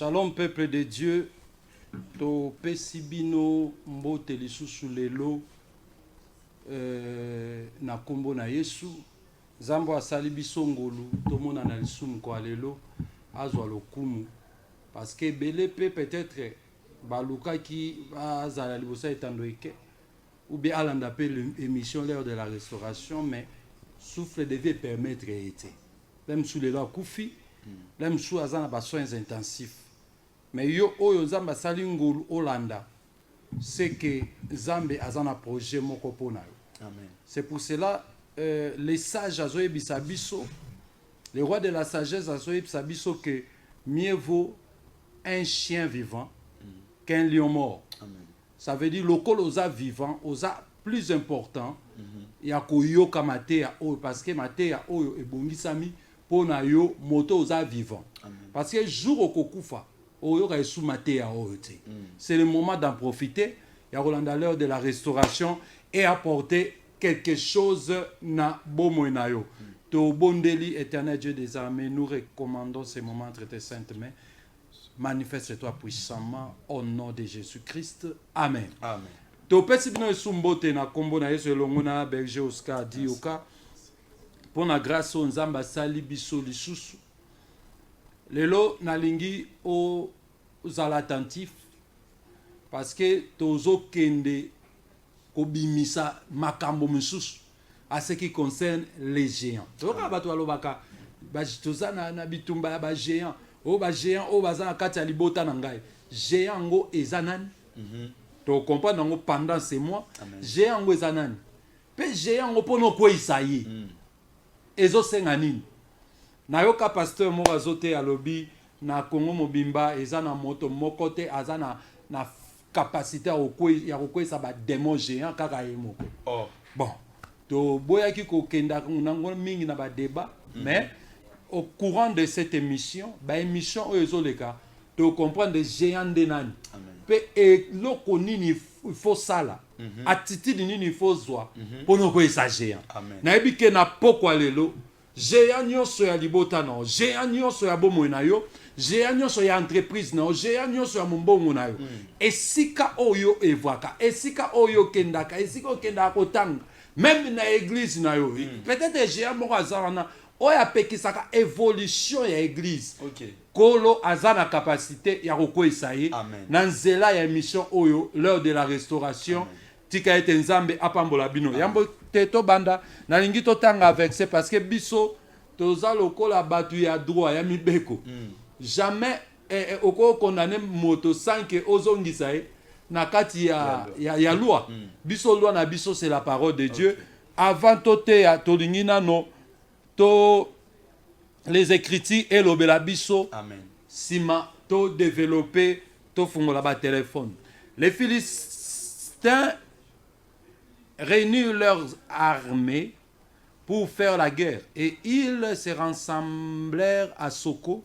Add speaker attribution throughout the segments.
Speaker 1: Shalom peuple de Dieu, to pesibino mbote lisusu lelo na kombo na Yesu. Zambo asali biso ngolu tomona na lisumu kwa lelo azwa lokumu parce que belé peut-être baluka ki azala libosa etando eke ou bien alanda pe l'émission l'heure de la restauration, mais souffle devait permettre été même sous les lois koufi même sous azana ba soins intensifs. Mais yo oyo Zamba sali ngolu Olanda, c'est que Zambe azana projet moko pona yo. Amen. C'est pour cela les sages azoye bisabiso, les rois de la sagesse azoye bisabiso que mieux vaut un chien vivant qu'un lion mort. Amen. Ça veut dire lokol oza vivant, oza plus important. Ya koyoka mateya oyo parce que mateya oyo ebongisami pona yo moto oza vivant. Amen. Parce que jour okokufa c'est le moment d'en profiter. Il y a Rolanda l'heure de la restauration et apporter quelque chose na bomoinayo. To bondeli éternel Dieu des armées, nous recommandons ces moments entre tes saintes mains. Manifeste-toi puissamment au nom de Jésus-Christ. Amen. Amen. To pesibino sumbote na kombo na Yesu elongona berger Oscar Dioka. Pour la grâce au Nzamba sali biso lisusu. Lelo nalingi aux attentifs parce que tozo kende kobimisa makambo mususu à ce qui concerne les géants. Toka bato alobaka toza na bitumba ba géant o ba géant o bazana kati ya libota na ngai. Géant ngo ezanani. To comprendre ngo pendant ces mois géant ngo ezanani. Pe géant ngo pono ko isayi. Ezo senga nini. Nayoka pasteur mo azote alobi na Congo mobimba ezana moto mokote azana na capacité ya kokwesa ba démon géant kaka yemoko. Oh. Bon. To boya ki ko kenda nango mingi na ba débat mais au courant de cette émission, ba émission ezoleka to comprendre des géants de nani. Pe e loko nini faut sala. Attitude nini faut zwa pono ko esa géant. Na ebike na pokwa lelo géant nyonso ya libota na géant nyonso ya bomo na yo géant nyonso ya entreprise na géant nyonso ya mombongo na yo esika oyo evwaka esika oyo kendaka esika okendaka kotanga même na église na yo peut-être géant moko azana oyo apekisaka évolution ya église kolo azana capacité ya kokwesa ye na nzela ya émission oyo l'heure de la restauration. Tika ete nzambe apambola bino yambo teto banda na lingi to tanga avec c'est parce que biso toza lokola batu ya droit ya mibeko jamais oko condamner moto sans que ozongisa na kati ya loi biso loi na biso c'est la parole de Dieu. Avant tote ya tolingina no to les écritures et l'obela biso sima to développer to fungola ba téléphone. Les Philistins réunirent leurs armées pour faire la guerre. Et ils se rassemblèrent à Soko,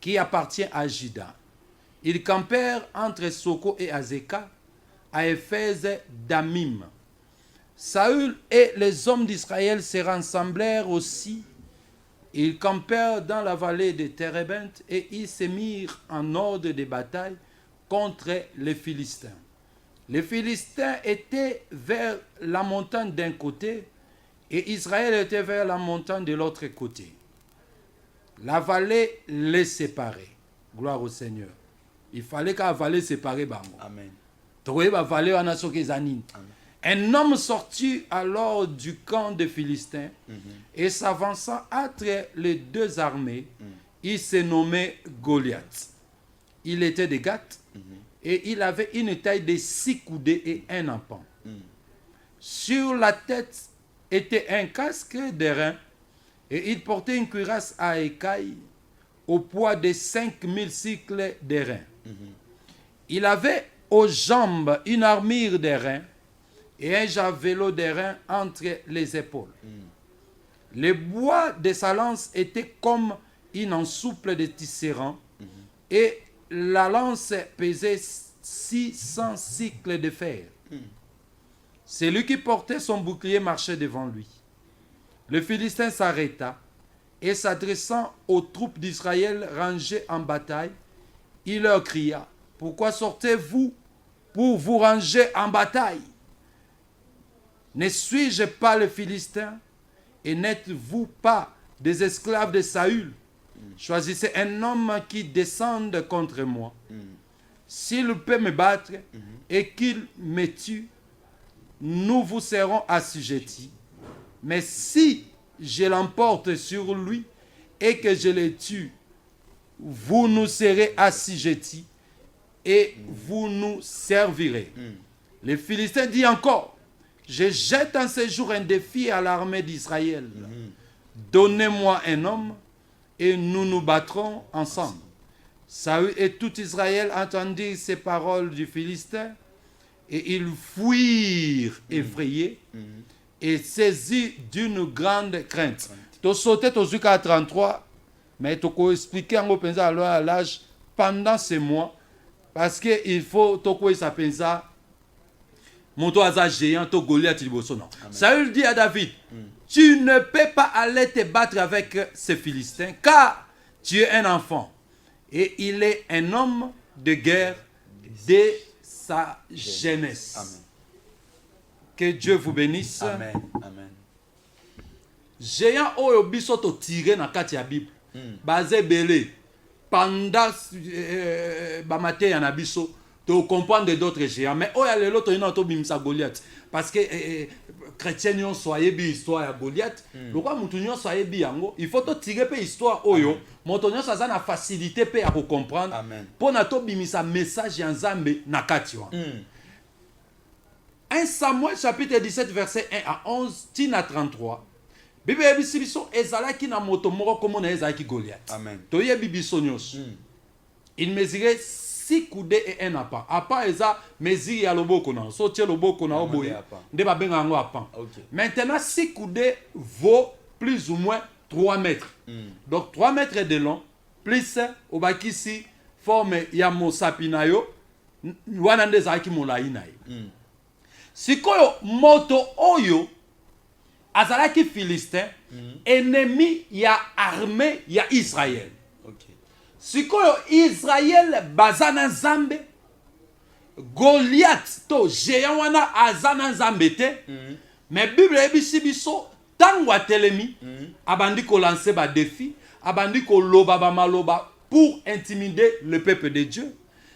Speaker 1: qui appartient à Juda. Ils campèrent entre Soko et Azeka, à Éphèse d'Amim. Saül et les hommes d'Israël se rassemblèrent aussi. Ils campèrent dans la vallée de Térébenthe et ils se mirent en ordre de bataille contre les Philistins. Les Philistins étaient vers la montagne d'un côté et Israël était vers la montagne de l'autre côté. La vallée les séparait. Gloire au Seigneur. Il fallait qu'à la vallée séparée. Amen. Un homme sortit alors du camp des Philistins et s'avança entre les deux armées. Il se nommait Goliath. Il était de Gath. Et il avait une taille de 6 coudées et un empan. Sur la tête était un casque d'airain et il portait une cuirasse à écailles au poids de 5000 cycles d'airain. Il avait aux jambes une armure d'airain et un javelot d'airain entre les épaules. Le bois de sa lance était comme une ensouple de tisserand et la lance pesait 600 cycles de fer. Celui qui portait son bouclier marchait devant lui. Le Philistin s'arrêta et s'adressant aux troupes d'Israël rangées en bataille, Il leur cria, pourquoi sortez-vous pour vous ranger en bataille? Ne suis-je pas le Philistin? Et n'êtes-vous pas des esclaves de Saül? Choisissez un homme qui descende contre moi. S'il peut me battre et qu'il me tue, nous vous serons assujettis. Mais si je l'emporte sur lui et que je le tue, vous nous serez assujettis et vous nous servirez. Le Philistin dit encore, je jette en ce jour un défi à l'armée d'Israël. Donnez-moi un homme et nous nous battrons ensemble. Saül et tout Israël entendirent ces paroles du Philistin et ils fuirent effrayés et saisis d'une grande crainte. Tu sauté jusqu'à 33, mais tu peux expliquer en à l'âge pendant ces mois parce qu'il faut que ça mon toit géant, to Goliath non. Saül dit à David, tu ne peux pas aller te battre avec ces Philistins car tu es un enfant et il est un homme de guerre dès sa jeunesse.
Speaker 2: Amen.
Speaker 1: Que Dieu vous bénisse.
Speaker 2: Amen. Amen.
Speaker 1: Géant oyo biso to tiré na kati ya Bible. Basé belé pendant bamate ya na biso to comprendre d'autres géants mais oya lelo to ina to bimisa Goliath parce que chrétiens yon soyez bi histoire ya Goliath lokwa mutu nyon soyez bi yango il faut to tirer pe histoire oyo moto nyon sa na facilité pe ya ko comprendre pour na to bimisa message ya Nzambe na kati wa 1 Samuel chapitre 17 verset 1 à 11 tina 33 Bible yebisi biso ezalaki na moto moko komo na ezalaki Goliath.
Speaker 2: Amen.
Speaker 1: To yebi biso nyos. Il mesurait 6 coudées et un appan. Appan eza mesure ya loboko na. So tie loboko na oboye. Nde ba benga ngo appan.
Speaker 2: Okay.
Speaker 1: Maintenant 6 coudées vaut plus ou moins 3 mètres. Donc 3 mètres de long plus obakisi forme ya mosapina yo wana nde ezalaki molai na ye. Sikoyo moto oyo azalaki Philistin, ennemi ya armée ya Israël.
Speaker 2: Okay.
Speaker 1: Sikoyo Israël bazana Nzambe, Goliath to géant wana azana Nzambe te, mais Bible ebisi biso tango atelemi, abandi ko lancer ba défi, abandi ko loba ba maloba pour intimider le peuple de Dieu.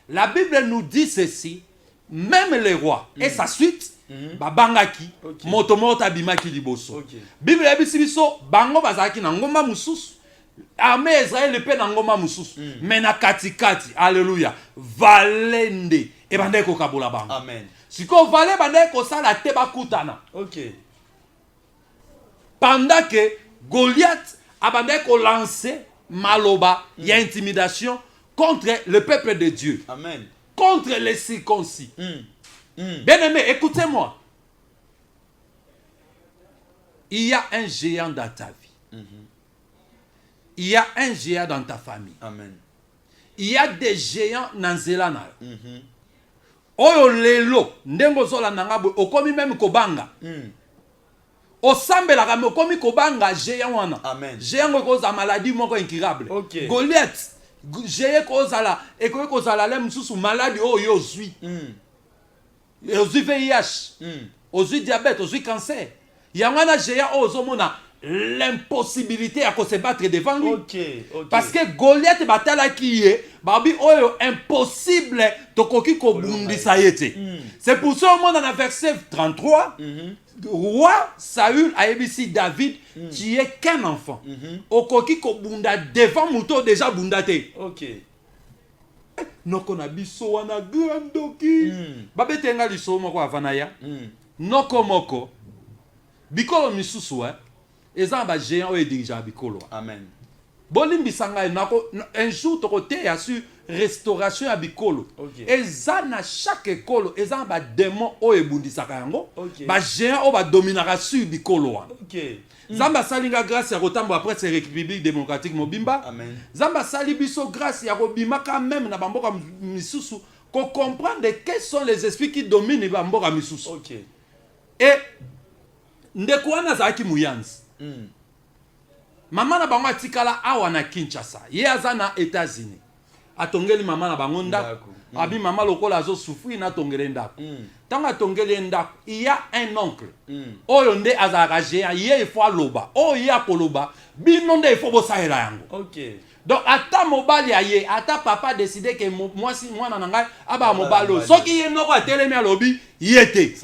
Speaker 1: La Bible nous dit ceci, même les rois et sa suite babangaki moto moko abimaki liboso. Bible ebisi biso bango bazalaki na ngomba mususu armée Israël pe na ngomba mususu mais na katikati alléluia valende e bande ko kabola bango.
Speaker 2: Amen.
Speaker 1: Siko vale bande ko sala te bakutana.
Speaker 2: OK.
Speaker 1: Pendant que Goliath abande ko lancer maloba ya intimidation contre le peuple de Dieu.
Speaker 2: Amen.
Speaker 1: Contre les circoncis. Bien-aimé, écoutez-moi. Il y a un géant dans ta vie. Il y a un géant dans ta famille.
Speaker 2: Amen.
Speaker 1: Il y a des géants dans Zelana. Oyo lelo, ndengo zola nangabo, okomi même kobanga. Osambela kame okomi kobanga géant wana.
Speaker 2: Amen.
Speaker 1: Géant koza maladie moko incurable.
Speaker 2: Okay.
Speaker 1: Goliath, géant kozala, ekoki kozala le mususu maladie oyo zui. Ozui VIH, ozui diabète, ozui cancer. Yangana géant ozomona l'impossibilité à se battre devant lui.
Speaker 2: Okay.
Speaker 1: Parce que Goliath batala qui est, babi oyo impossible tokoki ko bundisa yete. C'est pour ça au monde dans le verset 33, roi Saül a ébisi David qui est qu'un enfant. Okoki ko bunda devant muto déjà bundate.
Speaker 2: OK.
Speaker 1: Noko na biso wana grandoki babetenga liso moko avanaya noko moko bikolo misusu eza ba géant oyo dirija bikolo.
Speaker 2: Amen.
Speaker 1: Bolimbisanga nako un jour tokote ya sur restauration ya bikolo. Eza na chaque ekolo eza ba démon oyo ebundisaka yango ba géant oyo ba dominaka sur bikolo wana.
Speaker 2: OK.
Speaker 1: Zamba salinga grâce ya kotambo après cette République démocratique mobimba.
Speaker 2: Amen.
Speaker 1: Zamba sali biso grâce ya kobima quand même na bamboka misusu ko comprendre quels sont les esprits qui dominent bamboka misusu.
Speaker 2: OK.
Speaker 1: Et ndeko wana zaki muyanzi. Mama na bango atikala awa na Kinshasa. Ye aza na États-Unis. atongeli mama na bango ndako. Abi mama lokola azo souffrir na tongeli ndako. Tanga tongeli ndako, il y a un oncle. Oyo nde azaka géant, il faut aloba. Oyo ya koloba, bino nde il faut bosaela yango.
Speaker 2: OK.
Speaker 1: Donc ata mobali aye, ata papa décidé que moi si moi nananga aba mobalo. Soki ye noko atelemi alobi, yete.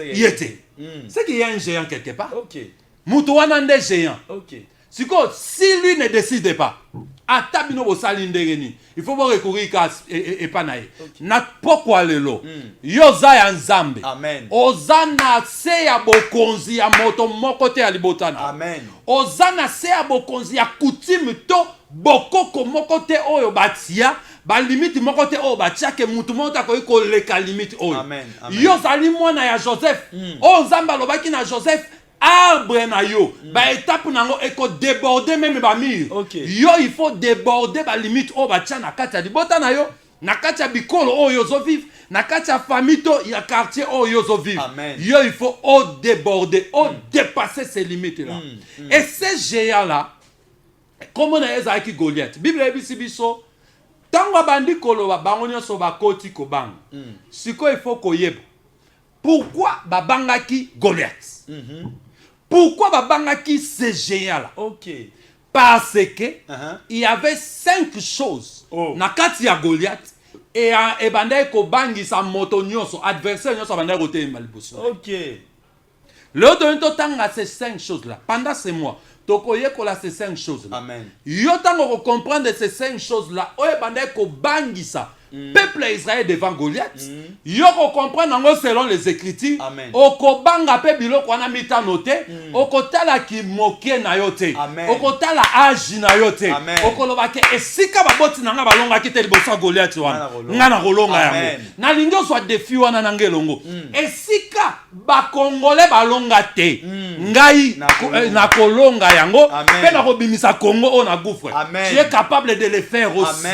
Speaker 1: C'est qu'il y a un géant quelque part.
Speaker 2: OK.
Speaker 1: Mutu wana nde géant.
Speaker 2: OK.
Speaker 1: Si lui ne décide pas, atabino bosali ndengeni, il faut voir recourir et panaye. Na pourquoi lelo? Yoza ya nzambe.
Speaker 2: Amen.
Speaker 1: Ozana se ya bokonzi ya moto moko te ya libotana.
Speaker 2: Amen.
Speaker 1: Ozana se ya bokonzi ya coutume to bokoko moko te oyo batia. Ba limite moko te oyo batia ke mutu moko ko koleka limite oyo.
Speaker 2: Amen.
Speaker 1: Yozali mwana ya Joseph. O nzambe alobaki na Joseph. Arbre na yo, ba étape nango eko déborder même ba mur. Yo il faut déborder ba limite o ba tia na kati ya libota na yo, na kati ya bikolo o yo zo vivre, na kati ya famille to ya quartier o yo zo vivre. Yo il faut o déborder, o dépasser ces limites là. Et ces géants là, comment na ezaki Goliath. Bible ebisi biso tango bandi koloba bango nyonso ba koti ko bang. Siko il faut koyeba. Pourquoi babangaki Goliath? Pourquoi babangaki ces géants-là?
Speaker 2: OK.
Speaker 1: Parce que il y avait 5 choses. Na kati ya Goliath et bandai ko bangi sa moto nyonso adversaire nyonso bandai ko te malibuso.
Speaker 2: OK.
Speaker 1: Le temps tanga ces 5 choses-là. Pendant ces mois, tokoye kola ces 5 choses-là.
Speaker 2: Amen.
Speaker 1: Yo tango ko comprendre ces 5 choses-là, oye bandai ko bangi sa peuple Israël devant Goliath. Yo ko comprendre ngo selon les écritures. Oko banga pe biloko wana mita noté. Oko tala ki moke na yote. Oko tala âge na yote. Oko loba ke esika baboti nanga balonga ki te liboso Goliath wana. Ngana kolonga yango. Na lingo so défi wana nangelongo. Esika ba congolais balonga te. Ngai na kolonga yango pe na kobimisa Congo on a gouffre. Tu es capable de le faire aussi.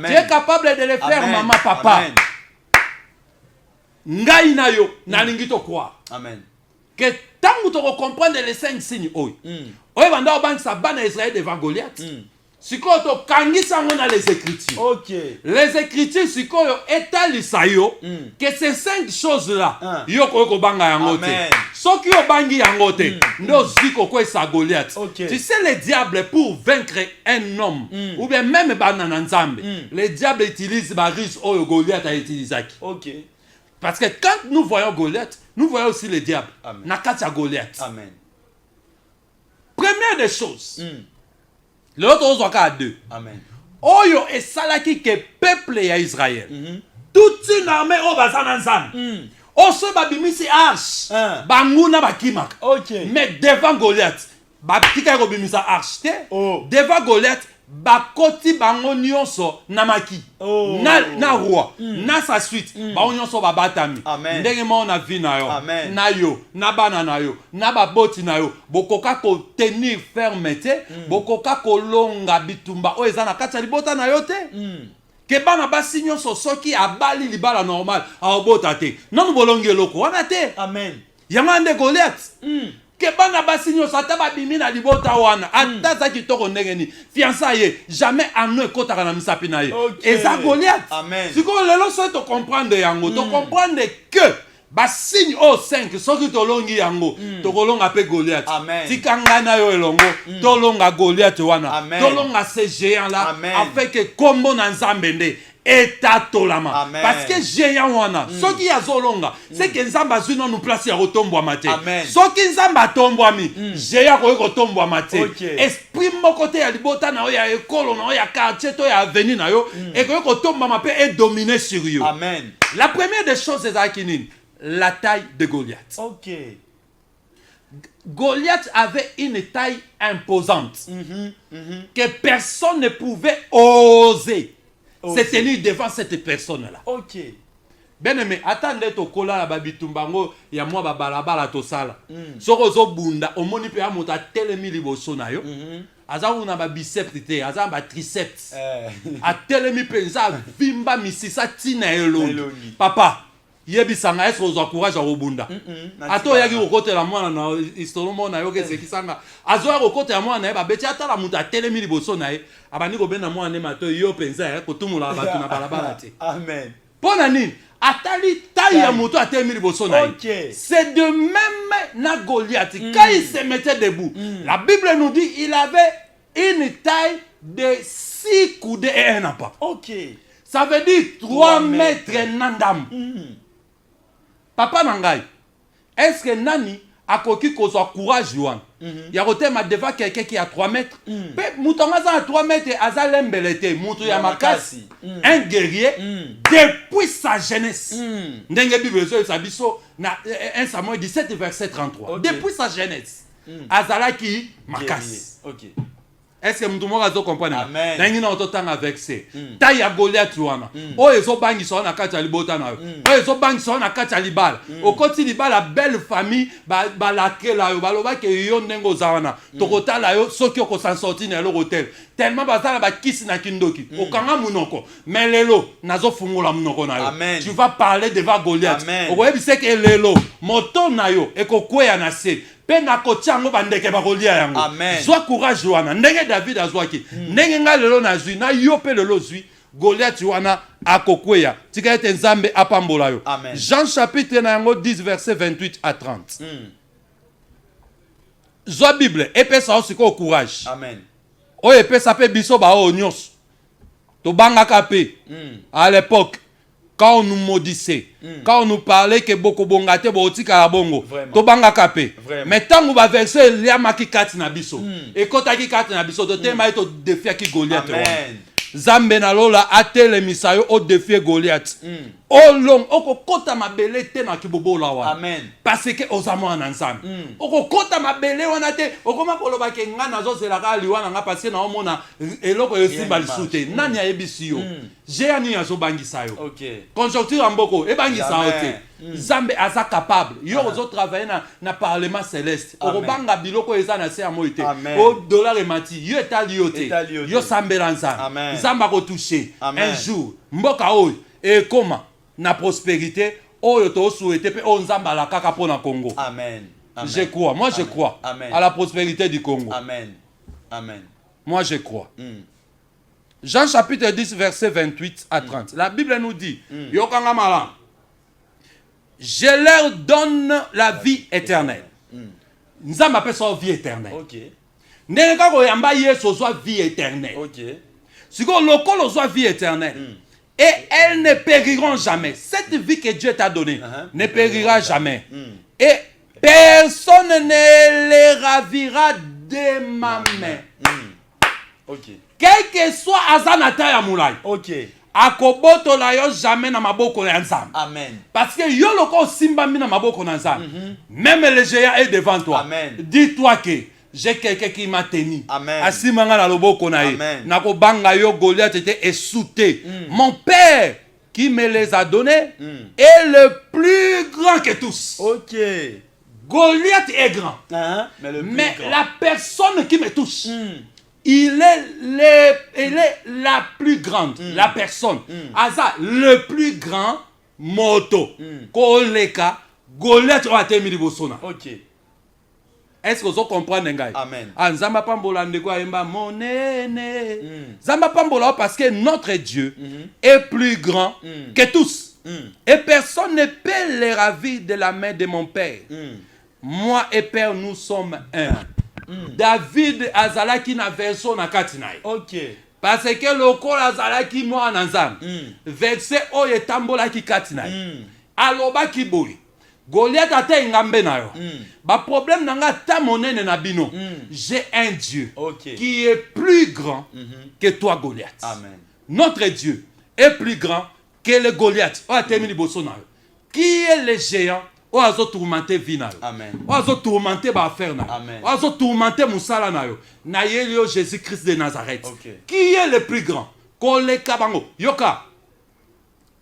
Speaker 1: Tu es capable de le faire maman papa. Ngai na yo na lingi to croire.
Speaker 2: Amen.
Speaker 1: Que tango to comprendre les 5 signes oy. Oy banda obangi sa bana Israël devant Goliath. Sikoyo to kangisa ngo na les écritures.
Speaker 2: OK.
Speaker 1: Les écritures sikoyo etalisa yo que ces 5 choses là yo ko banga yango te. Soki yo bangi yango te ndo ziko ko sa Goliath. Tu sais le diable pour vaincre un homme ou bien même banana nzambe. Le diable utilise ba ruse oyo Goliath a utilisé.
Speaker 2: OK.
Speaker 1: Parce que quand nous voyons Goliath, nous voyons aussi le diable. Na kati ya Goliath.
Speaker 2: Amen.
Speaker 1: Première des choses. L'autre chose à 2.
Speaker 2: Amen.
Speaker 1: Oyo et salaki que peuple ya Israël. Toute une armée au bazananzan. Oso babimisi arche. Banguna bakimak.
Speaker 2: OK.
Speaker 1: Mais devant Goliath, batika robimisa arche te. Devant Goliath, bakoti bango nyonso namaki. Na roi, na sa suite, bango nyonso babatami. Ndenge mo na vi na yo, na yo, na bana na yo, na baboti na yo, bokoka ko tenir ferme te, bokoka ko longa bitumba o eza na kati ya libota na yo te. Ke bana basi nyonso soki abali libala normal, abota te. Non bolongi eloko wana te.
Speaker 2: Amen.
Speaker 1: Yamande Goliath. Que bana basi nyonso ata babimi na libota wana ata za kitoko ndenge ni fiançailles jamais ano ekotaka na misapi na ye. Eza Goliath. Siko lelo so to comprendre yango to comprendre que ba signe au 5 soki to longi yango to kolonga pe Goliath. Tikanga na yo elongo to longa Goliath wana to longa ces géants là afin que kombo na nzambe nde etatolama. Parce que géant wana soki ya zolonga c'est que nzamba zino nous place ya rotombo mate. Soki nzamba tombwami géant ko rotombo mate. Esprit moko te ya libota na yo ya ekolo na yo ya quartier to ya avenue na yo et ko tomba mape et dominer sur yo.
Speaker 2: Amen.
Speaker 1: La première des choses c'est Akinine, la taille de Goliath.
Speaker 2: OK.
Speaker 1: Goliath avait une taille imposante que personne ne pouvait oser se tenir devant cette personne-là.
Speaker 2: OK.
Speaker 1: Bien aimé, attendez to kola la babitumbango ya mwa babalabala to sala. Soko zo bunda omoni pe amuta telemi liboso na yo. Aza una ba biceps te, aza ba triceps. A telemi penza vimba misisa tina elongi. Papa, yebisanga est-ce que courage à robunda ato yaki kokote la mwana na istolomo na yo ke sekisanga azo ya kokote la mwana ba beti ata la muta telemi liboso na ye abani ko bena mwana mato yo penza ko tumula batu na balabala te amen pona nini atali taille ya moto atemi liboso na ye c'est de même na Goliath quand il se mettait debout la Bible nous dit il avait une taille de 6 coudées et un appât. Ça veut dire 3 mètres nandam. Papa Nangai, est-ce que Nani a coquille qu'on soit courage, Yuan? Il y a devant quelqu'un qui a 3 mètres. Moutongaza a 3 mètres et Azalem Belete, Moutou Yamakasi, un guerrier depuis sa jeunesse. N'engue Bible, Sabiso, 1 Samuel 17, verset 33. Depuis sa jeunesse. Azalaki Makasi. Est-ce que nous devons comprendre? Amen. Nous avons avec c'est. Taille à Goliath wana. Oh ils ont bangi sur na kati libota na. Oh ils ont bangi sur na kati libal. Au côté libal la belle famille ba la ke la yo baloba ke yo nengo zawana. Tokota la yo soki ko s'en sortir na l'hôtel. Tellement bazala ba kisi na kindoki. Okanga munoko. Mais lelo nazo fungola munoko na yo. Tu vas parler devant Goliath. Okoyebi c'est que lelo moto na yo ekokweya na se. Pena kotiango bandeke bakolia yango. Sois courage wana. Ndenge David azwaki. Ndenge nga lelo na zui na yo pe lelo zui. Goliath wana akokweya. Tika ete nzambe apambola yo. Jean chapitre na yango 10 verset 28 à 30. Zwa Bible epesa osiko courage. Amen. O epesa pe biso ba o nyos. To bangaka pe. À l'époque quand on nous maudissait, quand on nous parlait que beaucoup bongate botika ya bongo, to banga kapé. Mais tant on va verser liamaki kati na biso. Et kota ki kati na biso, to tema to défier ki Goliath. Zambe na lola atele misayo o défier Goliath. O long oko kota mabele te na kibobo la wa. Amen. Parce que ozamo na nzambe. Oko kota mabele wana te, okoma koloba ke nga nazo zelaka liwana nga parce na omona eloko yosimba lisute. Nani ayebisi yo? Jéani yazo bangisa yo. Conjoncture amboko e bangisa yo te. Zambe asa capable. Yo ozo travailler na parlement céleste. Oko banga biloko eza na se amoite. O dollar emati yo etali yo te. Yo sambela nzambe. Zamba ko toucher un jour. Mboka oyo et comment na prospérité oyo to souhaité pe on nzamba la kaka pona Congo. Amen. Je crois, moi je crois à la prospérité du Congo. Amen. Amen. Moi je crois. Jean chapitre 10 verset 28 à 30. La Bible nous dit Yokanga mala. Je leur donne la vie éternelle. Nzamba pe so vie éternelle. OK. Nenga ko yamba yeso so vie éternelle. OK. Siko lokolo so vie éternelle. Et elles ne périront jamais. Cette vie que Dieu t'a donnée ne périra jamais. Et personne ne les ravira de ma main. Quel que soit Azanata ya Moulay. Akoboto la yo jamais na maboko ya nzambe. Amen. Parce que yo loko simba mi na maboko na nzambe. Même le géant est devant toi. Dis-toi que j'ai quelqu'un qui m'a tenu. Asimanga na loboko na ye. Nako banga yo Goliath était essouté. Mon père qui me les a donnés est le plus grand que tous. OK. Goliath est grand. Mais la personne qui me touche, il est la plus grande. La personne. Asa le plus grand moto. Koleka Goliath a été mis bosona. OK. Est-ce que vous comprenez? Amen. Nzamba pambola ndeko ayemba monene. Nzamba pambola parce que notre Dieu est plus grand que tous. Et personne ne peut les ravir de la main de mon Père. Moi et Père, nous sommes un. David azalaki na verso na katinai. OK. Parce que le corps azalaki moi na nzambe. Verset oyo tambola ki katinai. Aloba ki boy. Goliath a été ngambe na yo. Ba problème nanga ta monene na bino. J'ai un Dieu qui est plus grand que toi Goliath. Amen. Notre Dieu est plus grand que le Goliath. O atemini boso na yo. Qui est le géant? O azo tourmenter vie na yo. Amen. O azo tourmenter ba affaire na yo. Amen. O azo tourmenter musala na yo. Na yelio Jésus-Christ de Nazareth. Qui est le plus grand? Koleka bango. Yoka.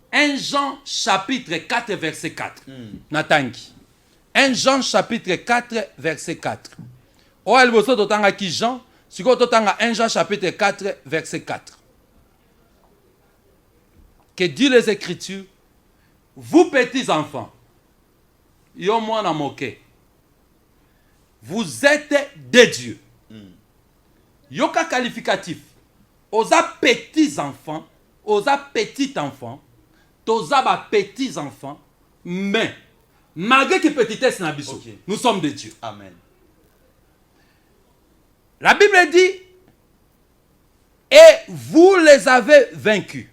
Speaker 1: 1 Jean chapitre 4 verset 4. Natangi. 1 Jean chapitre 4 verset 4. O elboso totanga ki Jean, siko totanga 1 Jean chapitre 4 verset 4. Que dit les Écritures? vous petits enfants, yo mwana moke, vous êtes des dieux. Yoka qualificatif. Osa petits enfants, osa petit enfant, tosa ba petits enfants, mais malgré que petitesse n'a biso, nous sommes des dieux.
Speaker 2: Amen.
Speaker 1: La Bible dit, et vous les avez vaincus,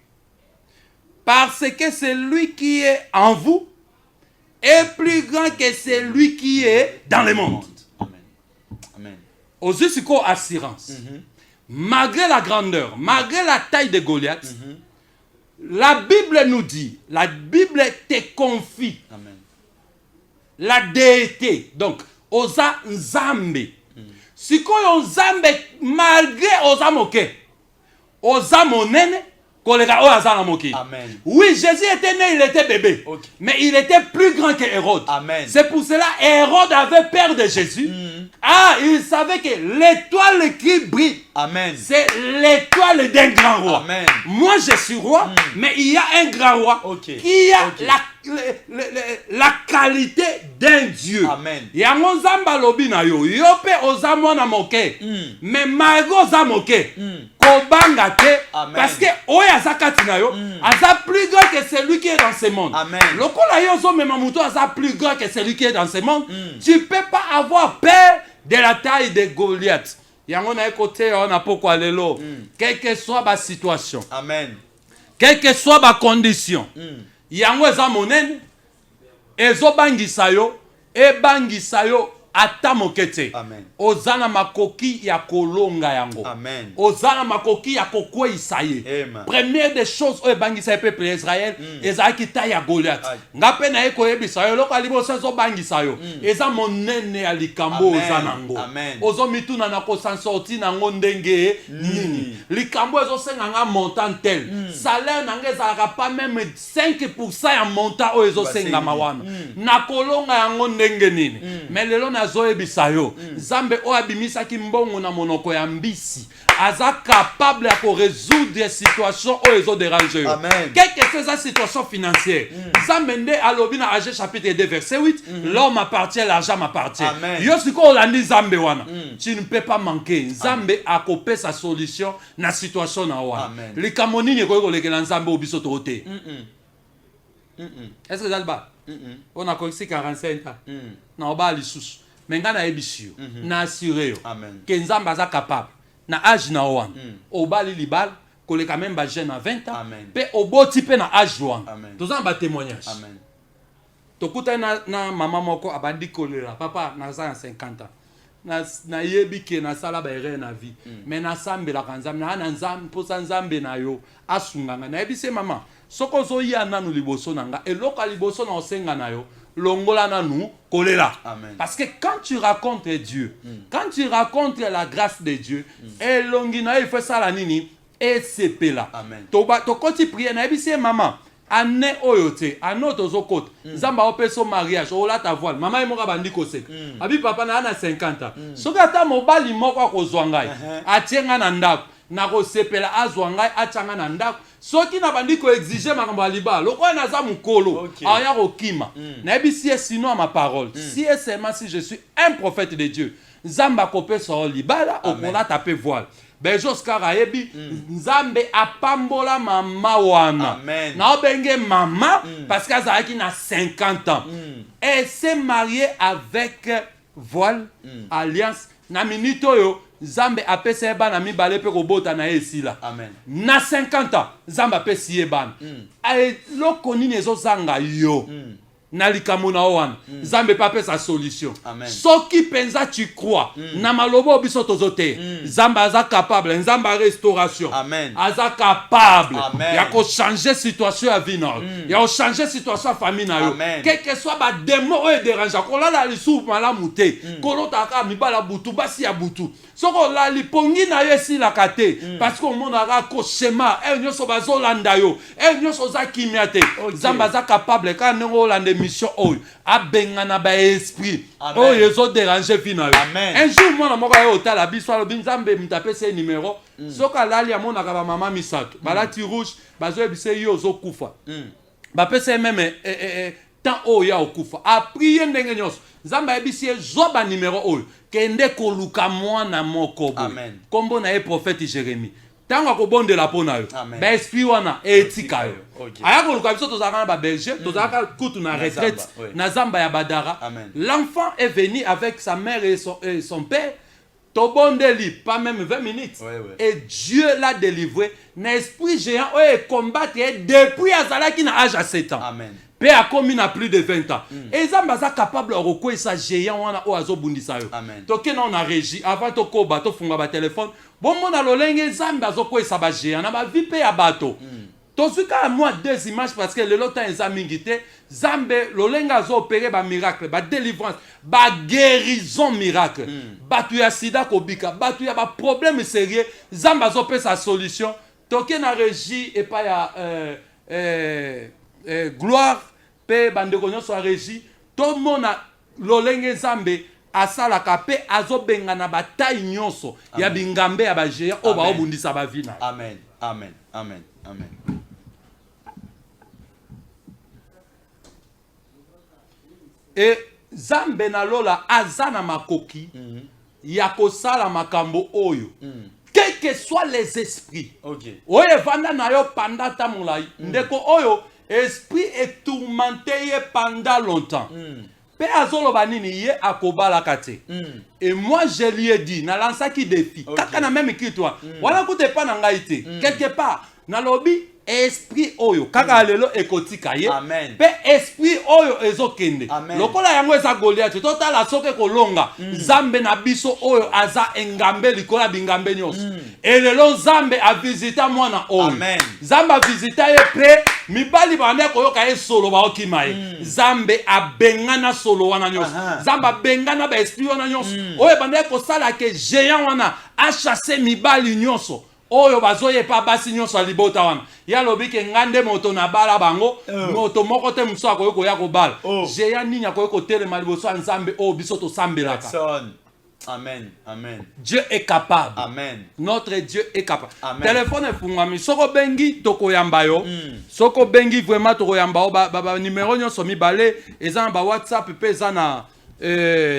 Speaker 1: parce que celui qui est en vous est plus grand que celui qui est dans le monde.
Speaker 2: Amen. Amen.
Speaker 1: Aux jusqu'aux assurances. Malgré la grandeur, malgré la taille de Goliath, la Bible nous dit, la Bible te confie la déité. Donc, osa nzambe. Si koyo nzambe malgré osa moke, osa monene, kolega osa na moke.
Speaker 2: Amen.
Speaker 1: Oui, Jésus était né, il était bébé.
Speaker 2: Okay.
Speaker 1: Mais il était plus grand que Hérode.
Speaker 2: Amen.
Speaker 1: C'est pour cela Hérode avait peur de Jésus. Ah, il savait que l'étoile qui brille,
Speaker 2: Amen.
Speaker 1: c'est l'étoile d'un grand roi.
Speaker 2: Amen.
Speaker 1: Moi, je suis roi, mais il y a un grand roi qui a la qualité d'un Dieu.
Speaker 2: Amen.
Speaker 1: Yango nzamba lobi na yo, yo pe oza mwana moke. Mais malgré oza moke, kobanga te, parce que oya zakati na yo, aza plus grand que celui qui est dans ce monde.
Speaker 2: Amen.
Speaker 1: Lokola yo zo mema muto aza plus grand que celui qui est dans ce monde, tu peux pas avoir peur de la taille de Goliath. Yango na côté on a pourquoi lelo, quelle que soit la situation.
Speaker 2: Amen.
Speaker 1: Quelle que soit la condition. Yango eza monene, ezo bangisa yo, e bangisa yo ata mokete.
Speaker 2: Amen.
Speaker 1: Ozana makoki ya kolonga yango.
Speaker 2: Amen.
Speaker 1: Ozana makoki ya kokweyisa ye.
Speaker 2: Amen.
Speaker 1: Première des choses oyo bangisa peuple d'Israël, ezalaki ta ya Goliath. Nga pe na ye koyebisa yo loko aliboso ezo bangisa yo. Eza monene ya likambo oza nango.
Speaker 2: Amen.
Speaker 1: Ozo mituna na kosansorti nango ndenge nini. Likambo ezo senga nga montant tel. Salaire nanga ezalaka pas même 5% ya montant oyo ezo senga mawana. Na kolonga yango ndenge nini. Mais lelo na zoyebisa yo, Nzambe o abimisaki mbongo na monoko ya mbisi, aza capable ya résoudre situation o ezo déranger yo. Quelle que soit sa situation financière, Nzambe nde alobi na Agé chapitre 2 verset 8, l'homme appartient, l'argent m'appartient. Yo siko olandi Nzambe wana, tu ne peux pas manquer. Nzambe akopesa sa solution na situation na wana. Likambo nini koyeko lekela Nzambe obiso tote. Est-ce que Zalba? On a connu 45 ans. Na oba lisusu. Menga na ebisio. Na assuré yo. Que Nzambe aza capable. Na âge na wana. Oba li libal. Koleka même ba jeune à 20 ans. Pe oboti pe na âge wana. Tozan ba témoignage.
Speaker 2: Amen.
Speaker 1: Tokuta na mama moko abandi kolera. Papa na za 50 ans. Na yebi ke na sala ba erreur na vie. Mais na sambela kanzambe na Nzambe posa Nzambe na yo asunganga. Na ebise mama. Soko zo ya nanu liboso nanga eloko liboso na osenga na yo longola nanu kolela. Parce que quand tu racontes Dieu, quand tu racontes la grâce de Dieu, elongi na il fait ça la nini et sepela. Toba to koti prier na ebise mama ane oyote anoto zokote Nzamba opeso mariage ola ta voile mama emoka bandi koseka abi papa na 50 ans soki ata mobali moko akozwa ngai atienga na ndako na kosepela azwa ngai atianga na ndako soki na bandi ko exiger makambo ya libala lokola naza mukolo aya kokima na ebisi sinon ma parole si et seulement si je suis un prophète de Dieu Nzamba kopesa libala okola taper voile Bejos Karaebi, Nzambe apambola mama wana. Na obenge mama parce qu'elle a 50 ans. Elle s'est mariée avec voile, alliance. Na minito yo, Nzambe apese ba na mibale pe kobota na esila. Na 50 ans, Nzambe apese yebana. Loko nini ezo zanga yo. Na likambo na wana Nzambe pa pesa solution. Soki penza tu crois na malobo biso tozote Nzambe aza capable, Nzambe restauration aza capable ya ko changer situation ya vie na ya ko changer situation ya famille na yo quel que soit ba démon o dérange ko la lisu malamu te ko lota ka mibala butu basi ya butu soko la lipongi na yo si la kate parce que monde ara ko schéma e nyoso bazolanda yo e nyoso za kimiate Nzambe aza capable ka ngo lande mission oyo abengana ba esprit oyo ezo déranger fina yo un jour mwana moko yo otala biso alo Nzambe mtapese numéro soka lali ya mona ka ba mama misato balati rouge bazo ebise yo zo kufa bapesa même tant oya okufa a prier ndenge nyonso nzamba ebisi zoba numéro oyo kende koluka mwana moko boye
Speaker 2: Amen.
Speaker 1: kombo na ye prophète Jérémie tango akobondela mpo na yo
Speaker 2: Amen.
Speaker 1: baesprit wana etika yo
Speaker 2: Okay.
Speaker 1: aya koluka biso tozalaka na baberger tozalaka kutu na retraite
Speaker 2: zamba, oui.
Speaker 1: na zamba ya badara.
Speaker 2: Amen.
Speaker 1: L'enfant est venu avec sa mère et son père tobondeli pas même 20 minutes
Speaker 2: Ouais, ouais.
Speaker 1: et Dieu l'a délivré na esprit géant oyo combattre depuis azalaki na âge à 7 ans.
Speaker 2: Amen.
Speaker 1: Pe a commis na plus de 20 ans. Et Zamba za capable de reconnaître géant wana o azobundisa yo.
Speaker 2: Amen.
Speaker 1: Toke na on a régi avant to koba to funga ba téléphone. Bon mona lolenge Zamba azokoisa ba géant na ba vie pe ya bato. Tozuka moi deux images parce que le lota eza mingi te Zambe lolenga zo opérer ba miracle, ba délivrance, ba guérison miracle. Batu ya sida kobika, batu ya ba problème sérieux, Zamba zo pe sa solution. Toke na régi et pas ya gloire pe bandeko nyonso ya régie tomona lolenge Nzambe asalaka pe azobenga na bataille nyonso ya bingambe ya bagéant oyo baobundisa bavi na
Speaker 2: Amen. Amen. Amen. Amen.
Speaker 1: e Nzambe na lola aza na makoki ya kosala makambo oyo quels que soient les esprits
Speaker 2: Okay.
Speaker 1: oyo evanda na yo pendant ta molai ndeko oyo esprit etourmenté ye pendant longtemps pe azoloba nini ye akobalaka te et moi je lui ai dit na lansaki défi kaka na même kitwa wana kute pa na ngai te quelque part na lobi esprit oyo kaka lelo ekotika ye
Speaker 2: Amen.
Speaker 1: pe esprit oyo ezokende
Speaker 2: Amen.
Speaker 1: lokola yango eza Goliath totala soki kolonga Nzambe na biso oyo aza engambe likola bingambe nyonso elelo Nzambe avisita mwana oyo
Speaker 2: Amen.
Speaker 1: Nzambe avisita ye pe mibali bande koyoka ye solo baokima ye Nzambe abengana solo wana nyonso Nzambe abengana ba esprit wana nyonso oyo bande kosala ke géant wana achasser mibali nyonso oyo bazoye pa basi nyonso libota wana ya lobike ngande moto na bala bango moto moko te muso akoyoko ya kobala géant nini akoyoko telema liboso ya Nzambe oyo biso tosambelaka.
Speaker 2: Personne. Amen. Amen.
Speaker 1: Dieu est capable.
Speaker 2: Amen.
Speaker 1: Notre Dieu est capable.
Speaker 2: Amen.
Speaker 1: Téléphone efungami soko bengi tokoyamba yo soko bengi vraiment tokoyamba o ba numéro nyonso mibale eza na ba WhatsApp pe eza na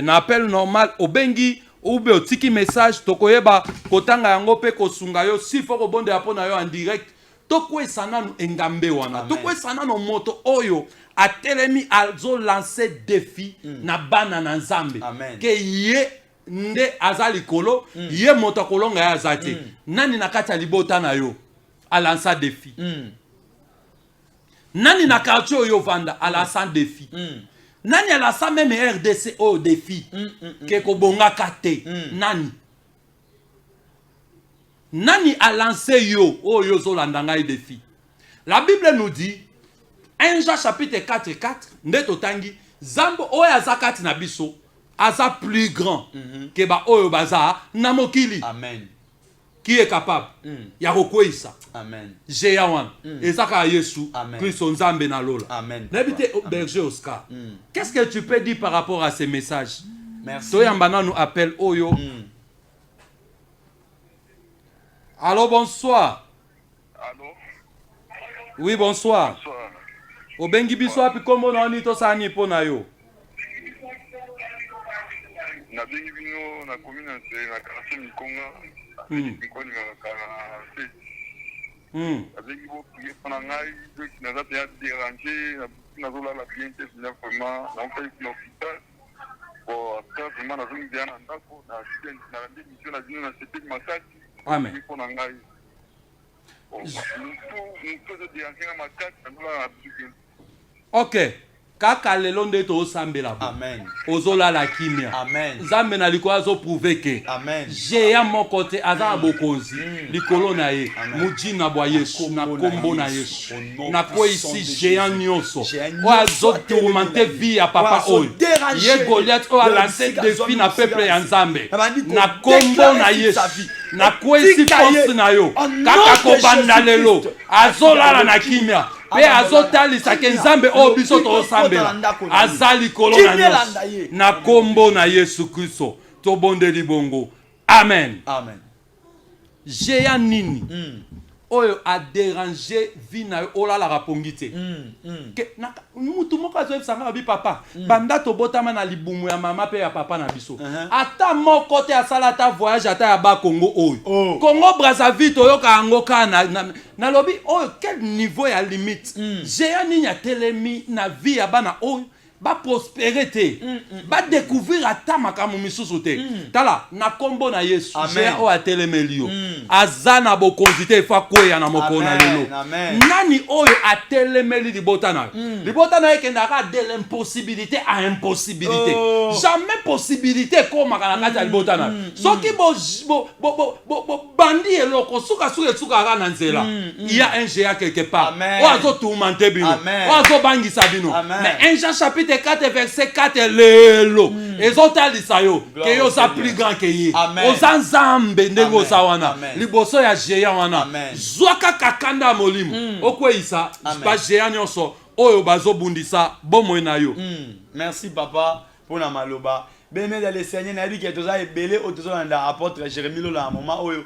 Speaker 1: na appel normal obengi ube otiki message tokoyeba kotanga yango pe kosunga yo si foko bonde ya pona yo en direct tokwesa nanu engambe wana tokwesa nanu moto oyo atelemi azo lancer défi na bana na Nzambe ke ye nde aza likolo ye moto akolonga ya aza te nani na kati ya libota na yo alansa défi nani na quartier oyo vanda alansa défi nani alansa même RDC au défi ke kobongaka te nani a lancé yo oyo zolanda ngai défi. La Bible nous dit 1 Jean chapitre 4:4 nde totangi Zambo oyo aza kati na biso aza plus grand que ba oyo baza na mokili.
Speaker 2: Amen.
Speaker 1: Qui est capable ya kokwesa.
Speaker 2: Amen.
Speaker 1: Géant wana ezaka Yesu
Speaker 2: Amen.
Speaker 1: Christo Nzambe na lola.
Speaker 2: Amen.
Speaker 1: N'habite berger Oscar. Qu'est-ce que tu peux dire par rapport à ces messages?
Speaker 2: Merci.
Speaker 1: Toyambana nous appelle oyo. Allô, bonsoir.
Speaker 3: Allô?
Speaker 1: Oui, bonsoir.
Speaker 3: Bonsoir.
Speaker 1: Obengi biso api kombo na oni tosani po na yo.
Speaker 3: Nabengi bino na commune na quartier Mikonga. Mikoni na fait. Nabengi bo prier pendant ngai na date ya déranger na zola la cliente c'est vraiment na fait une hôpital. Bon, après vraiment na zone bien ndako na student na rende mission na dino na CP Makati.
Speaker 1: Amen.
Speaker 3: Pendant ngai. Bon, nous faisons déranger na Makati na zola la cliente.
Speaker 1: Ok. Kaka lelo nde to osambela bo.
Speaker 2: Amen.
Speaker 1: Ozola la kimia.
Speaker 2: Amen.
Speaker 1: Nzambe na liko azo prouver que
Speaker 2: Amen.
Speaker 1: géant mon côté aza bokonzi likolo na ye mujina bwa Yesu na kombo na Yesu na ko ici géant nyonso o azo tourmenter vie ya papa oyo ye Goliath o a lancé défi na peuple ya Nzambe na kombo na Yesu na ko ici force na yo kaka ko banda lelo azolala na kimia pe azotalisa ke Nzambe o biso to osambela azali likolo na nyonso na kombo na Yesu Christo tobondeli bongo. Amen.
Speaker 2: Amen.
Speaker 1: Géant nini oyo a dérangé vie na yo olala rapongi te ke mutu moko azoyebisanga bi papa banda tobotama na libumu ya mama pe ya papa na biso ata moko te asala ata voyage ata ya ba Congo oyo Congo Brazzaville toyoka yango ka na lobi oyo quel niveau ya limite géant nini atelemi na vie ya bana oyo ba prospérité ba découvrir ata makambo misusu te tala na kombo na Yesu géant oyo atelemeli yo azana bokonzi te fa kweya na moko na lelo nani oyo atelemeli libota na ekendaka de l'impossibilité à impossibilité jamais possibilité komaka na kati ya libota na soki bandi eloko suka na nzela il y a un géant quelque part oyo azotourmente bino oyo azobangisa bino mais un Jean chapitre 4 verset 4 lelo ezotalisa yo ke yo za plus grand que ye oza nzambe ndenge oza wana liboso ya géant wana zwaka kakanda molimo okweisa ba géant nyonso oyo bazobundisa bomoi na yo.
Speaker 2: Merci papa pour la maloba. Béné dans le Seigneur na bi ke toza ebele o toza na apôtre Jérémie lola mama oyo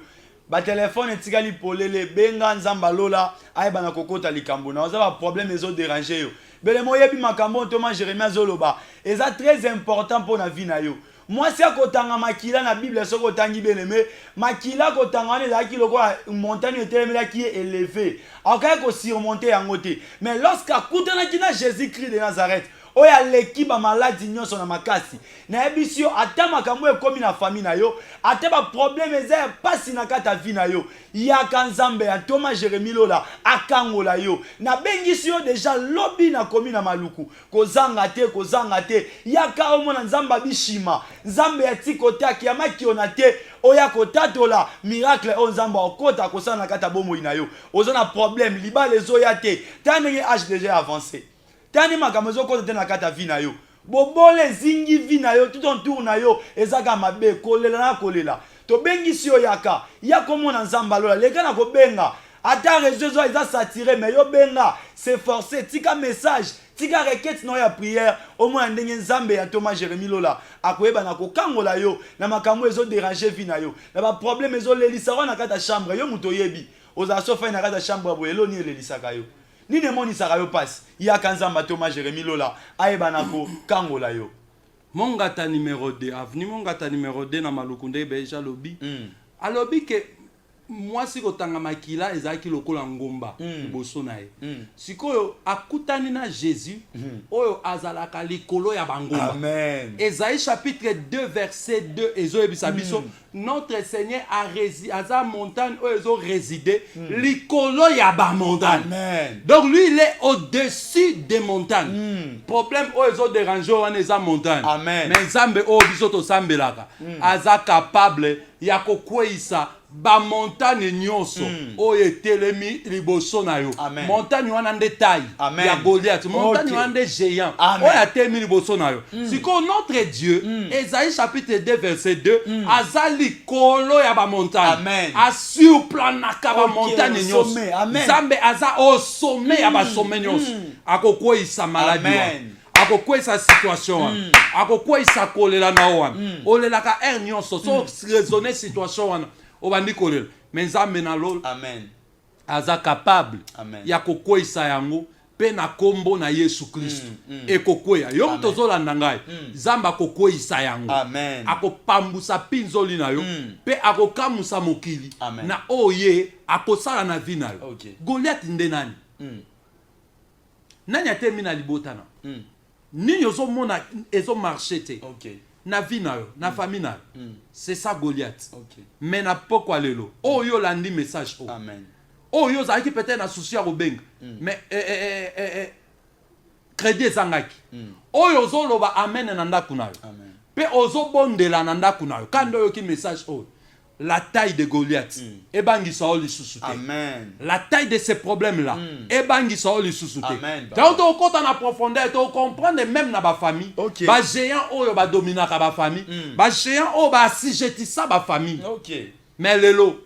Speaker 2: ba téléphone etikali polele benga nzamba lola ayeba na kokota likambo na oza ba problème ezo déranger yo. Bele moyebi makambo Thomas Jérémie azoloba eza très important pour na vie na yo. Moi si akotanga makila na Bible soko tangi beneme makila kotanga ne za kiloko montagne etelemela qui est élevée. Akaya ko surmonter yango te. Mais lorsqu'à kutana kina Jésus-Christ de Nazareth oya leki ba maladie nyonso na makasi na ebisio ata makambo ekomi na famille na yo ata ba problème eza pasi na kata vie na yo ya kanzambe ya Thomas Jérémie lola akangola yo na bengisi yo déjà lobi na komi na maluku kozanga te yaka omona nzamba bishima nzambe ya tikote akiyama kiona te oya kotatola miracle o nzamba okota kosana na kata bomoi na yo ozona problème libala ezoya te tanenge âge déjà avancé tani makambo ezokota te na kata vie na yo bobole zingi vie na yo tout autour na yo ezaka mabe kolela na kolela to bengisi yo yaka komona nzamba lola leka na kobenga ata réseau eza saturé mais yo benga s'efforcer tika message tika requête no ya prière au moins ndenge nzambe ya Thomas Jérémie lola akoyeba na kokangola yo na makambo ezo déranger vie na yo na ba problème ezo lelisa na kata chambre yo muto yebi oza sofa na kata chambre bo eloni elelisaka yo ni ne moni saka yo passe ya kanzamba Thomas Jérémie lola ayeba na ko kangola yo
Speaker 1: Mongata numéro 2 avenue Mongata numéro 2 na malukunde beja lobi alobi ke moi si kotanga makila ezaki lokola ngomba boso na ye sikoyo akutani na Jésus oyo azalaka likolo ya bangomba
Speaker 2: amen
Speaker 1: Esaïe chapitre 2 verset 2 ezo ebisa biso notre Seigneur a résidé à montagne oyo ezo résider likolo ya ba montagne
Speaker 2: amen
Speaker 1: donc lui il est au-dessus des montagnes problème oyo ezo déranger wana eza montagne
Speaker 2: amen
Speaker 1: mais nzambe oyo biso tosambelaka aza capable ya kokweisa ba montagne nyonso oyo etelemi liboso na yo montagne wana nde taille ya Goliath montagne wana nde géant oyo atelemi liboso na yo siko notre Dieu Esaïe chapitre 2 verset 2 aza likolo ya ba montagne asuplanaka ba montagne nyonso nzambe aza au sommet ya ba sommet nyonso akokweyisa maladie wana akokweyisa situation wana akokweyisa kolela na wana olelaka air nyonso so raisonner situation wana obandi kolela mais nzambe na lolo
Speaker 2: amen
Speaker 1: aza capable
Speaker 2: amen
Speaker 1: ya kokweyisa yango pe na kombo na Yesu Kristo ekokweya yo tozolanda ngai nzambe akokweyisa yango
Speaker 2: amen
Speaker 1: akopambusa pinzoli na yo pe akokamusa mokili na oye akosala na vie na yo Goliath nde nani nani atemi na libota na nini ozomona ezomarche te na vie na yo na famille na yo c'est ça Goliath mais na pokwa lelo oyo landi message
Speaker 2: amen
Speaker 1: oyo zaki peut-être na souci ya kobenga mais crédit ezangaki oyo ozoloba amen na ndako na yo pe ozobondela na ndako na yo kanda oyoki message oyo la taille de Goliath ebangisa o lisusu te
Speaker 2: amen
Speaker 1: la taille de ces problèmes là ebangisa o lisusu te donc to kota na profondeur to comprendre même na ba famille ba géant oyo ba dominaka ba famille ba géant oyo ba assujettisa ba famille mais lelo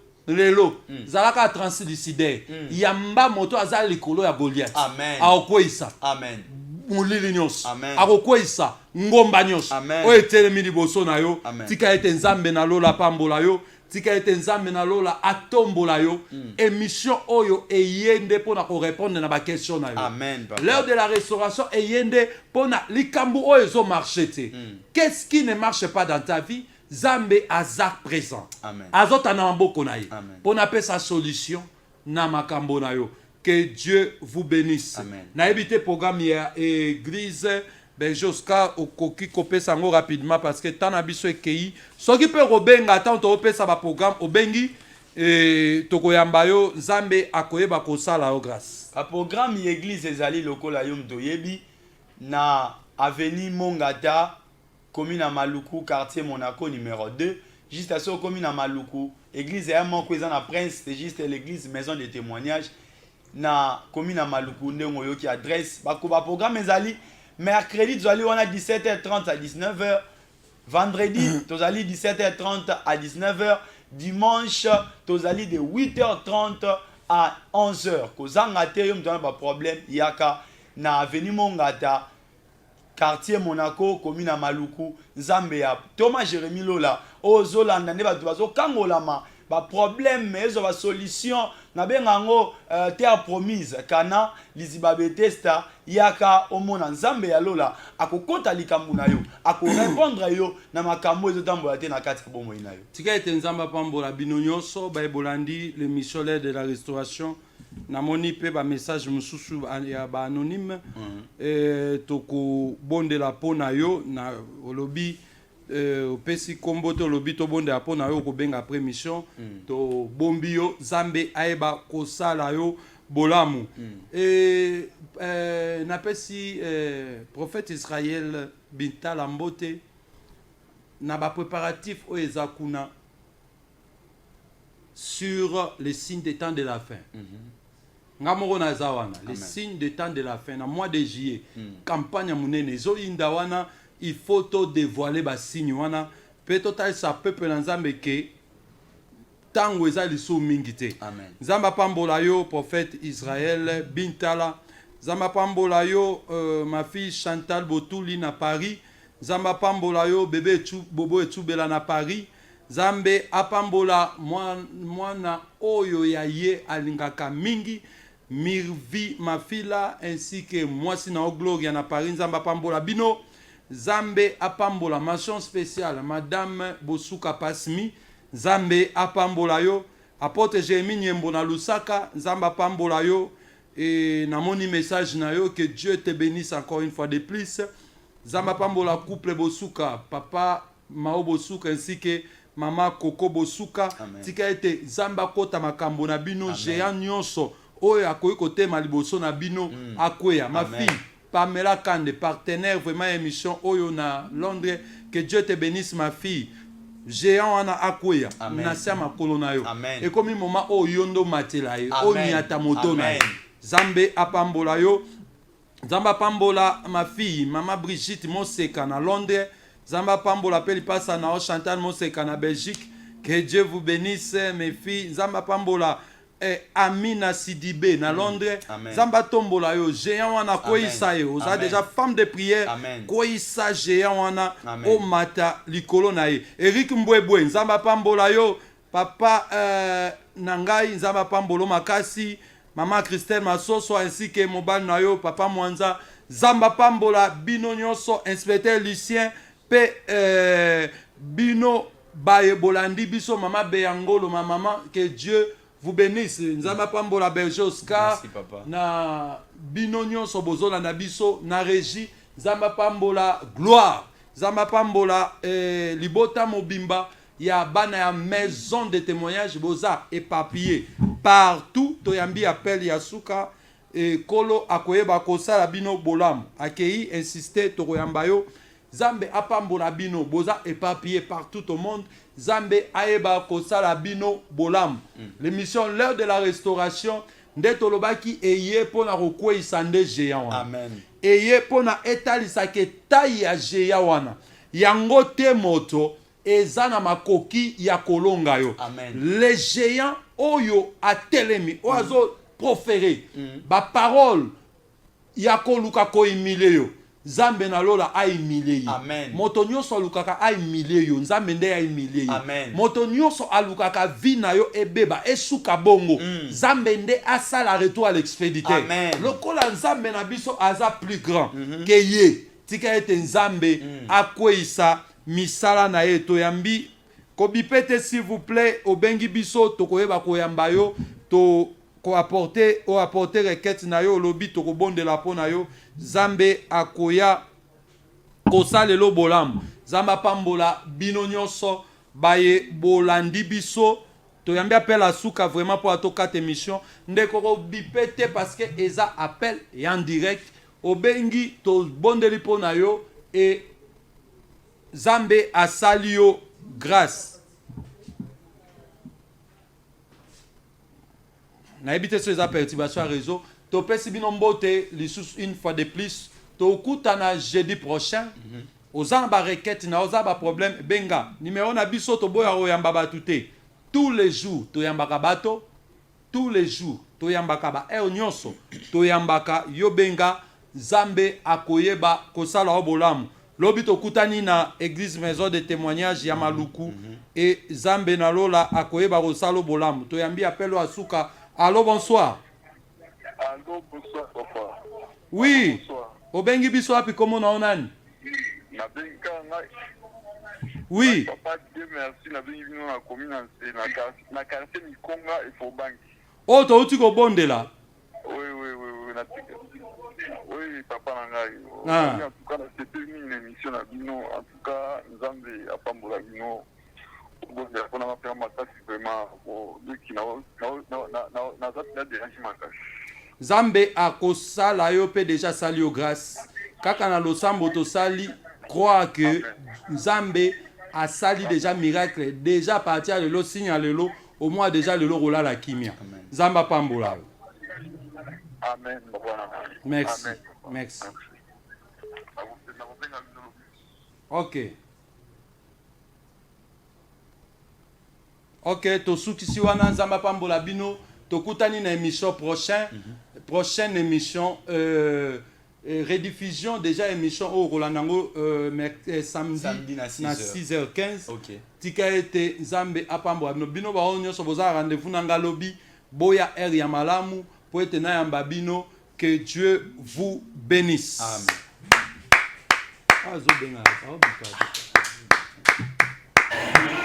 Speaker 1: zalaka translucidaire yamba moto aza likolo ya Goliath akokweyisa mulili nyonso akokweyisa ngomba nyonso oyo etelemi liboso na yo tika ete nzambe na lola pambola yo tika ete nzambe na lola atombola yo émission oyo eyende pona ko répondre na ba question na yo.
Speaker 2: Amen, papa.
Speaker 1: L'heure de la restauration eyende pona likambu oyo zo marcher te. Qu'est-ce qui ne marche pas dans ta vie? Zambe azak présent.
Speaker 2: Amen.
Speaker 1: Azota na maboko na ye.
Speaker 2: Amen.
Speaker 1: Pona pe sa solution na makambo na yo. Que Dieu vous bénisse.
Speaker 2: Amen.
Speaker 1: Na ebité programme ya église Benjoska okoki kopé sango rapidement parce que tant abiso ekei soki pe robenga tant to pesa ba programme obengi tokoyamba yo Nzambe akoyeba kosala yo grâce.
Speaker 2: A programme l'église ezali lokola yo mtoyebi na avenue Mongata commune à Maluku quartier Monaco numéro 2 juste à ce commune à Maluku église est mon cousin à Prince c'est juste l'église maison de témoignage na commune à Maluku ndongo yo ki adresse ba programme ezali mercredi tozali wana 17h30 à 19h vendredi tozali 17h30 à 19h dimanche tozali de 8h30 à 11h kozanga te yo mtona ba problème yaka na avenue Mongata quartier Monaco commune à Maluku Nzambe ya Thomas Jérémy Lola ozolanda ne bato bazokangolama ba problème mais ba solution na bengango terre promise kana liziba betesta yaka omona Nzambe ya Lola akokota likambu na yo akorépondre yo na makambo ezotambola te na kati ya bomoi na yo
Speaker 1: tika ete Nzambe pambola bino nyonso ba ebolandi le missionnaire de la restauration namoni pe ba message mususu ya ba anonyme toko bondela pona yo na olobi opesi kombo to lobi to bondela pona yo ko benga après mission to bombi yo Nzambe aeba kosala yo bolamu napesi prophète Israël Bintala Mbote na ba préparatif o ezakuna sur les signes des temps de la fin. Ngamoro na zawana les signes des temps de la fin na mois de juillet campagne munene zo indawana il faut to dévoiler ba signe wana pe total sa peuple na Nzambe ke tango ezali so mingite.
Speaker 2: Amen.
Speaker 1: Nzamba pambola yo prophète Israël Bintala Nzamba pambola yo ma fille Chantal Botuli na Paris Nzamba pambola yo bébé Bobo Etubela na Paris Zambe apambola mwana oyo ya ye alingaka mingi Mirvi Mafila ainsi que mwasi na Gloria na Paris Nzamba apambola bino Zambe apambola mention spéciale Madame Bosuka Pasmi Zambe apambola yo apôtre Jérémie Nyembo na Lusaka Nzamba apambola yo et namoni message na yo que Dieu te bénisse encore une fois de plus Nzamba apambola couple Bosuka papa Mao Bosuka ainsi que Mama Koko Bosuka tika ete Nzamba kota makambo na bino géant nyonso oyo akoyi kotema liboso na bino akweya ma fille Pamela Kande partenaire vraiment émission oyo na Londres que Dieu te bénisse ma fille géant wana akweya na sia makolo na yo et comme moment oyo yondo matela ye oyo nyata moto na ye Nzambe apambola yo Nzamba apambola ma fille Mama Brigitte Moseka na Londres Nzamba pambola pe lipasa na Chantal Moseka na Belgique que Dieu vous bénisse mes filles Nzamba pambola Amina Sidibé na Londres Nzamba tombola yo géant wana koisa yo oza déjà femme de prière koisa géant wana o mata likolo na ye Eric Mbwebwe Nzamba pambola yo papa nangai Nzamba pambolo makasi Mama Christelle Masoso ainsi que mobile na yo papa Mwanza Nzamba pambola bino nyonso inspecteur Lucien pe bino baye bolandi biso mama Beyangolo ma maman que Dieu vous bénisse Nzamba pambola berger Oscar na bino nyonso bozola na biso na régie Nzamba pambola gloire Nzamba pambola libota mobimba ya bana ya maison de témoignage boza éparpillé partout toyambi appel ya suka kolo akoyeba kosala bino bolamu akei insister tokoyamba yo Zambe apambola bino boza éparpillé partout au monde Zambe aeba kosala bino bolam l'émission l'heure de la restauration ndeto lobaki eye pona kokweisa nde géant
Speaker 2: amen
Speaker 1: eye pona etalisa ke taille ya géant wana yango te moto ezana makoki ya kolonga yo les géants oyo atelemi oazo proférer ba parole ya koluka ko humilier yo Nzambe na lola a humilié.
Speaker 2: Amen.
Speaker 1: Moto nyonso alukaka a humilié yo, Nzambe nde a humilié.
Speaker 2: Amen.
Speaker 1: Moto nyonso alukaka vi na yo ebeba esuka bongo. Nzambe nde asala retour à l'expéditeur.
Speaker 2: Amen.
Speaker 1: Lokola Nzambe na biso aza plus grand que ye. Tika ete Nzambe akweyisa misala na ye toyambi kobipete s'il vous plaît obengi biso tokoyeba koyamba yo to ko apporter requête na yo lobi to kobondela po na yo Nzambe akoya kosalelo bolamu Nzambe apambola bino nyonso baye bolandi biso toyambi appel à suka vraiment pour ato 4 émissions ndeko kobipete parce que eza appel et en direct obengi to bondeli po na yo et Nzambe asali yo grâce. Na évité ces perturbations à réseau. Topesi bino mbote lisusu une fois de plus. Tokutana jeudi prochain. Ozamba requête na ozaba problème benga. Numéro na biso to boya oyamba batute. Tous les jours toyambaka bato. Tous les jours toyambaka ba nyonso. Toyambaka yo benga Nzambe akoyeba kosala obolamu. Lobi tokutani na église maison de témoignage ya Maluku et Nzambe na lola akoyeba kosala obolamu. Toyambi appel à suka. Allô, bonsoir.
Speaker 3: Allô, bonsoir, papa.
Speaker 1: Oui.
Speaker 3: Bonsoir.
Speaker 1: Obengi biso api komo na onani?
Speaker 3: Na benga ngai.
Speaker 1: Oui.
Speaker 3: Papa, Dieu merci, na bengi bino na commune na quartier Mikonga et Fobangi.
Speaker 1: Oh, touti ko bondela.
Speaker 3: Oui, na tika. Oui, papa na ngai.
Speaker 1: Ah.
Speaker 3: En tout cas, c'était une émission na bino. En tout cas, Nzambe apambola bino. Bon, il y a vraiment ma tâche vraiment qui n'a dérange ma tâche.
Speaker 1: Nzambe akosala yo pe déjà sali yo grâce. Kaka na losambo to sali croire que Nzambe a sali déjà miracle déjà partir le signe à lelo au moins déjà le rola la kimia. Nzamba pambola.
Speaker 3: Amen.
Speaker 1: Merci. Merci. OK. OK, tosukisi wana Nzamba pambola bino tokutani na émission prochaine émission rediffusion déjà émission au Rolandango samedi na 6h15.
Speaker 2: OK.
Speaker 1: Tika ete Nzambe apambola bino ba nyonso boza rendez-vous na ngalobi boya er ya malamu po ete na yamba bino que Dieu vous bénisse.
Speaker 2: Amen.
Speaker 1: Ah zo benga, ça va bien.